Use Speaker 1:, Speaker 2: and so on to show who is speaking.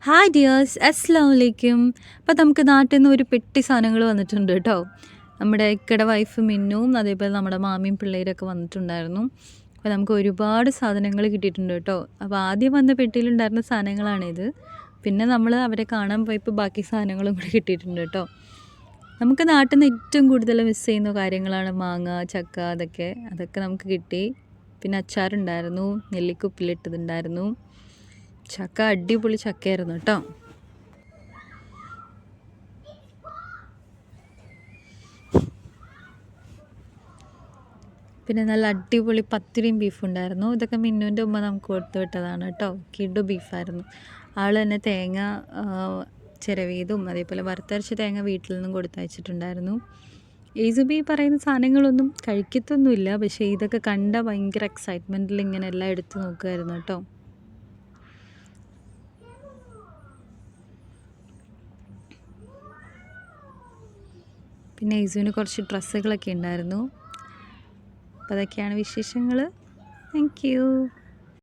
Speaker 1: Hi dears, അസ്സലാമു അലൈക്കും. അപ്പോൾ നമുക്ക് നാട്ടിൽ നിന്ന് ഒരു പെട്ടി സാധനങ്ങൾ വന്നിട്ടുണ്ട് കേട്ടോ. നമ്മുടെ ഇക്കടെ വൈഫ് മിന്നും അതേപോലെ നമ്മുടെ മാമിയും പിള്ളേരൊക്കെ വന്നിട്ടുണ്ടായിരുന്നു. അപ്പോൾ നമുക്ക് ഒരുപാട് സാധനങ്ങൾ കിട്ടിയിട്ടുണ്ട് കേട്ടോ. അപ്പോൾ ആദ്യം വന്ന പെട്ടിയിലുണ്ടായിരുന്ന സാധനങ്ങളാണിത്. പിന്നെ നമ്മൾ അവരെ കാണാൻ പോയപ്പോൾ ബാക്കി സാധനങ്ങളും കൂടി കിട്ടിയിട്ടുണ്ട് കേട്ടോ. നമുക്ക് നാട്ടിൽ നിന്ന് ഏറ്റവും കൂടുതൽ മിസ് ചെയ്യുന്ന കാര്യങ്ങളാണ് മാങ്ങ, ചക്ക, അതൊക്കെ നമുക്ക് കിട്ടി. പിന്നെ അച്ചാറുണ്ടായിരുന്നു, നെല്ലിക്ക ഉപ്പിലിട്ടതുണ്ടായിരുന്നു. ചക്ക അടിപൊളി ചക്കയായിരുന്നു കേട്ടോ. പിന്നെ നല്ല അടിപൊളി പത്തിരിയും ബീഫും ഉണ്ടായിരുന്നു. ഇതൊക്കെ മിന്നുവിൻ്റെ ഉമ്മ നമുക്ക് കൊടുത്തു വിട്ടതാണ് കേട്ടോ. കിഡു ബീഫായിരുന്നു. ആൾ തന്നെ തേങ്ങ ചിരവിയതും അതേപോലെ വറുത്തരച്ച തേങ്ങ വീട്ടിൽ നിന്നും കൊടുത്തയച്ചിട്ടുണ്ടായിരുന്നു. ഏസുബി പറയുന്ന സാധനങ്ങളൊന്നും കഴിക്കത്തൊന്നുമില്ല, പക്ഷേ ഇതൊക്കെ കണ്ട ഭയങ്കര എക്സൈറ്റ്മെൻറ്റിൽ ഇങ്ങനെ എല്ലാം എടുത്ത് നോക്കുമായിരുന്നു കേട്ടോ. പിന്നെ ഈസുവിന് കുറച്ച് ഡ്രസ്സുകളൊക്കെ ഉണ്ടായിരുന്നു. അപ്പോൾ അതൊക്കെയാണ് വിശേഷങ്ങൾ. Thank you.